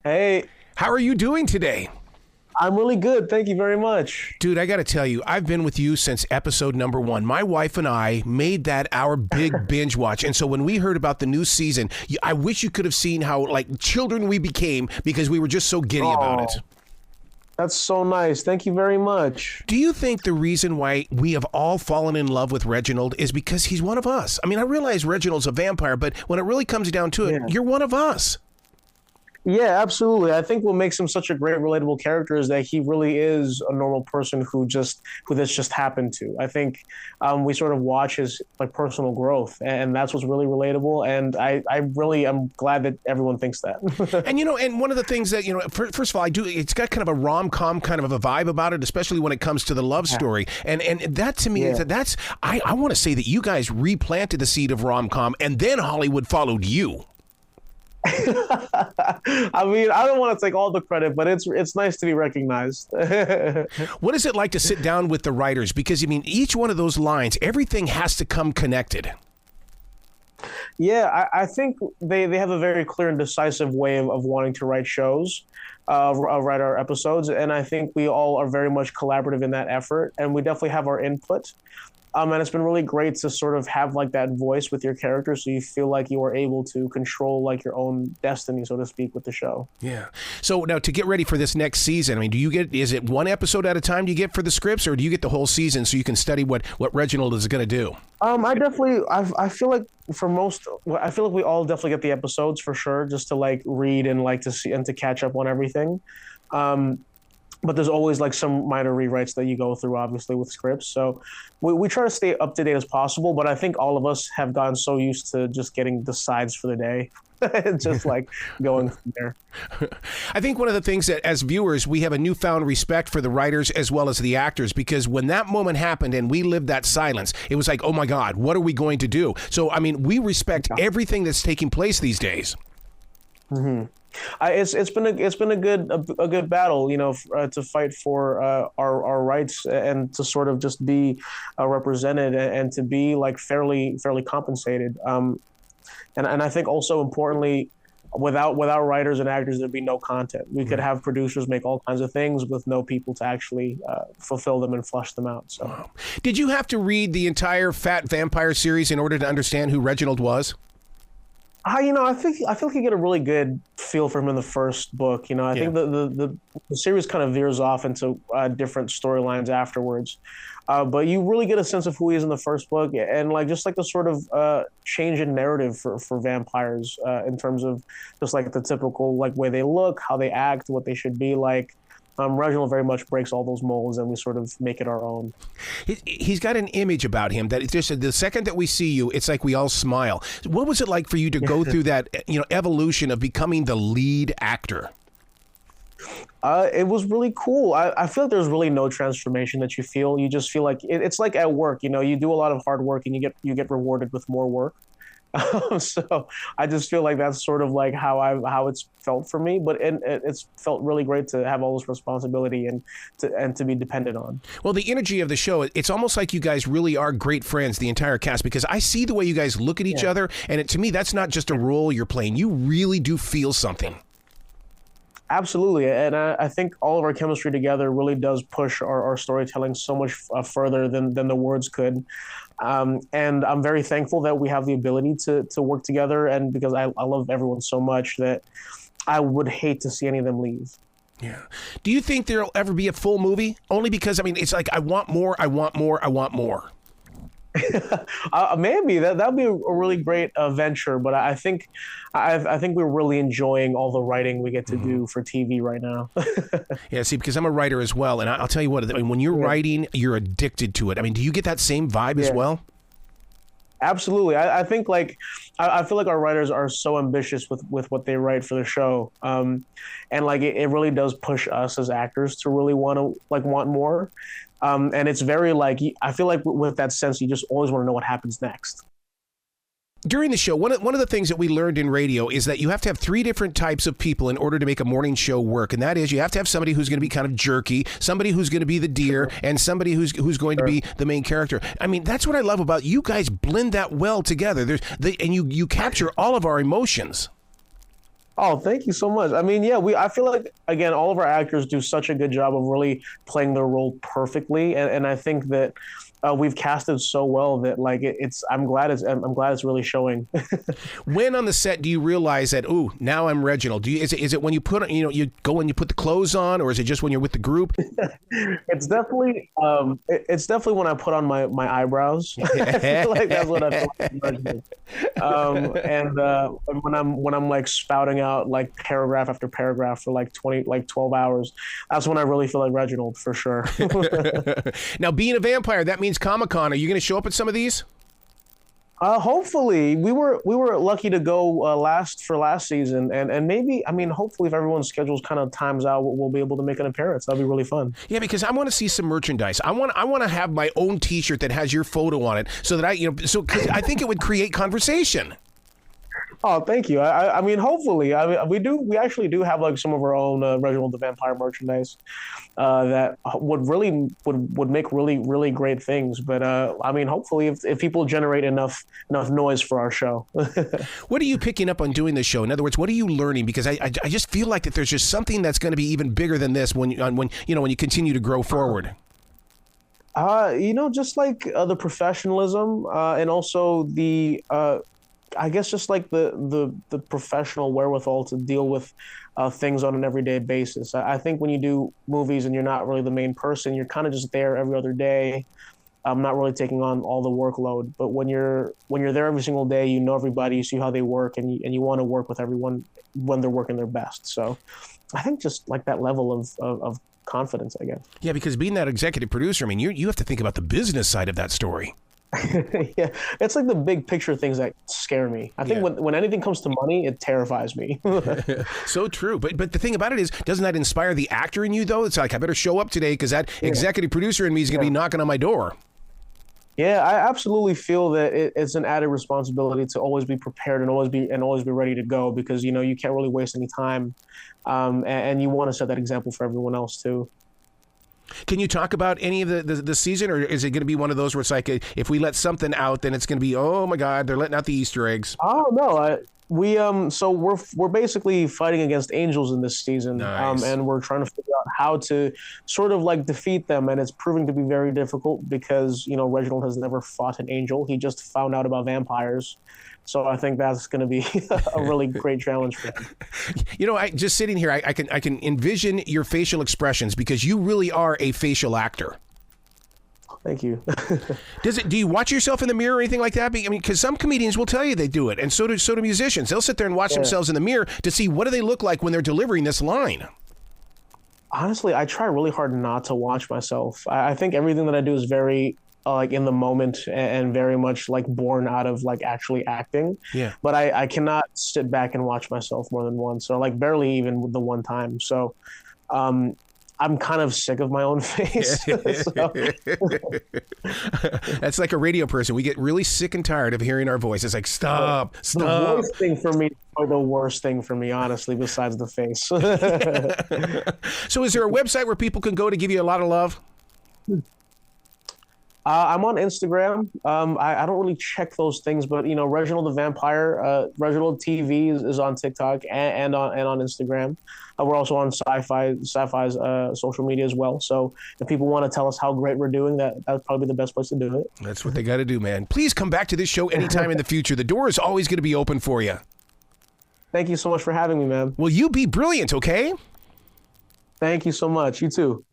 Hey, How are you doing today? I'm really good. Thank you very much. Dude, I got to tell you, I've been with you since episode number 1. My wife and I made that our big binge watch. And so when we heard about the new season, I wish you could have seen how like children we became because we were just so giddy about Oh, it. that's so nice. Thank you very much. Do you think the reason why we have all fallen in love with Reginald is because he's one of us? I mean, I realize Reginald's a vampire, but when it really comes down to it, Yeah. you're one of us. Yeah, absolutely. I think what makes him such a great relatable character is that he really is a normal person who this just happened to. I think we sort of watch his like personal growth, and that's what's really relatable. And I really am glad that everyone thinks that. And one of the things that, first of all, it's got kind of a rom-com kind of a vibe about it, especially when it comes to the love story. And that to me, Yeah. I want to say that you guys replanted the seed of rom-com and then Hollywood followed you. I mean, I don't want to take all the credit, but it's nice to be recognized. What is it like to sit down with the writers? Because, I mean, each one of those lines, everything has to come connected. Yeah, I think they have a very clear and decisive way of wanting to write shows, write our episodes, and I think we all are very much collaborative in that effort, and we definitely have our input. And it's been really great to sort of have like that voice with your character, so you feel like you are able to control like your own destiny, so to speak, with the show. Yeah. So now to get ready for this next season, I mean, is it one episode at a time do you get for the scripts, or do you get the whole season so you can study what Reginald is going to do? I definitely, I feel like I feel like we all definitely get the episodes for sure, just to like read and like to see and to catch up on everything. Um, but there's always like some minor rewrites that you go through, obviously, with scripts. So we try to stay up to date as possible. But I think all of us have gotten so used to just getting the sides for the day, just like going from there. I think one of the things that as viewers, we have a newfound respect for the writers as well as the actors, because when that moment happened and we lived that silence, it was like, oh my God, what are we going to do? So, I mean, we respect everything that's taking place these days. It's been a good battle, to fight for our rights and to sort of just be represented and to be like fairly compensated. And I think also importantly, without writers and actors, there'd be no content. We could have producers make all kinds of things with no people to actually fulfill them and flush them out. So, Did you have to read the entire Fat Vampire series in order to understand who Reginald was? I feel like you get a really good feel for him in the first book. I think the series kind of veers off into different storylines afterwards, but you really get a sense of who he is in the first book, and like just like the sort of change in narrative for vampires in terms of just like the typical like way they look, how they act, what they should be like. Reginald very much breaks all those molds, and we sort of make it our own. He's got an image about him that it's just the second that we see you, it's like we all smile. What was it like for you to go through that, evolution of becoming the lead actor? It was really cool. I feel like there's really no transformation that you feel. You just feel like it's like at work. You do a lot of hard work, and you get rewarded with more work. So I just feel like that's sort of like how it's felt for me, but it's felt really great to have all this responsibility and to be dependent on. Well, the energy of the show, it's almost like you guys really are great friends, the entire cast, because I see the way you guys look at each other, and to me, that's not just a role you're playing. You really do feel something. Absolutely, and I think all of our chemistry together really does push our storytelling so much further than the words could. And I'm very thankful that we have the ability to work together, and because I love everyone so much that I would hate to see any of them leave. Yeah. Do you think there'll ever be a full movie? Only because, I mean, it's like, I want more, I want more, I want more. Maybe that'd be a really great venture, but I think we're really enjoying all the writing we get to do for TV right now. Yeah, see, because I'm a writer as well, and I'll tell you what, I mean, when you're writing, you're addicted to it. I mean, do you get that same vibe as well? Absolutely. I think like I feel like our writers are so ambitious with what they write for the show, and like it really does push us as actors to really want more. And it's very like I feel like with that sense, you just always want to know what happens next. During the show, one of the things that we learned in radio is that you have to have 3 different types of people in order to make a morning show work. And that is, you have to have somebody who's going to be kind of jerky, somebody who's going to be the deer, and somebody who's going to be the main character. I mean, that's what I love about you guys blend that well together. And you capture all of our emotions. Oh, thank you so much. I mean, yeah, I feel like again, all of our actors do such a good job of really playing their role perfectly, and I think that we've casted so well that like I'm glad it's really showing. When on the set do you realize that, ooh, now I'm Reginald? Is it when you put, you go and you put the clothes on, or is it just when you're with the group? It's definitely when I put on my eyebrows. I feel like that's what I feel like I'm Reginald. And when I'm like spouting out like paragraph after paragraph for like 12 hours, that's when I really feel like Reginald for sure. Now, being a vampire, that means Comic-Con. Are you going to show up at some of these? Hopefully, we were lucky to go last season, and maybe, I mean, hopefully, if everyone's schedules kind of times out, we'll be able to make an appearance. That'd be really fun. Yeah, because I want to see some merchandise. I want to have my own T-shirt that has your photo on it, so that cause I think it would create conversation. Oh, thank you. I mean, hopefully, I mean, we actually do have like some of our own Reginald the Vampire merchandise that would make really great things. But I mean, hopefully, if people generate enough noise for our show. What are you picking up on doing this show? In other words, what are you learning? Because I just feel like that there's just something that's going to be even bigger than this when you continue to grow forward. Just like the professionalism and also the. I guess just like the professional wherewithal to deal with things on an everyday basis. I think when you do movies and you're not really the main person, you're kind of just there every other day, not really taking on all the workload. But when you're there every single day, you know everybody, you see how they work, and you want to work with everyone when they're working their best. So I think just like that level of confidence, I guess. Yeah, because being that executive producer, I mean, you have to think about the business side of that story. Yeah, it's like the big picture things that scare me. I think when anything comes to money, it terrifies me. So true. But the thing about it is, doesn't that inspire the actor in you, though? It's like, I better show up today because that executive producer in me is going to be knocking on my door. Yeah, I absolutely feel that it's an added responsibility to always be prepared and always be ready to go, because you can't really waste any time, and you want to set that example for everyone else too. Can you talk about any of the season, or is it going to be one of those where it's like, if we let something out, then it's going to be, oh my God, they're letting out the Easter eggs? Oh no, so we're basically fighting against angels in this season, nice. And we're trying to figure out how to sort of like defeat them, and it's proving to be very difficult because Reginald has never fought an angel. He just found out about vampires. So I think that's going to be a really great challenge for him. Just sitting here, I can envision your facial expressions, because you really are a facial actor. Thank you. Do you watch yourself in the mirror or anything like that? I mean, because some comedians will tell you they do it, and so do musicians. They'll sit there and watch themselves in the mirror to see what do they look like when they're delivering this line. Honestly, I try really hard not to watch myself. I think everything that I do is very like in the moment and very much like born out of like actually acting. Yeah. But I cannot sit back and watch myself more than once, or like barely even the one time. So I'm kind of sick of my own face. That's like a radio person. We get really sick and tired of hearing our voice. It's like, stop. The voice thing for me, or the worst thing for me, honestly, besides the face. So is there a website where people can go to give you a lot of love? I'm on Instagram. I don't really check those things, but Reginald the Vampire, Reginald TV is on TikTok and on Instagram. We're also on Syfy's social media as well. So if people want to tell us how great we're doing, that's probably the best place to do it. That's what they got to do, man. Please come back to this show anytime in the future. The door is always going to be open for you. Thank you so much for having me, man. Well, you be brilliant, okay? Thank you so much. You too.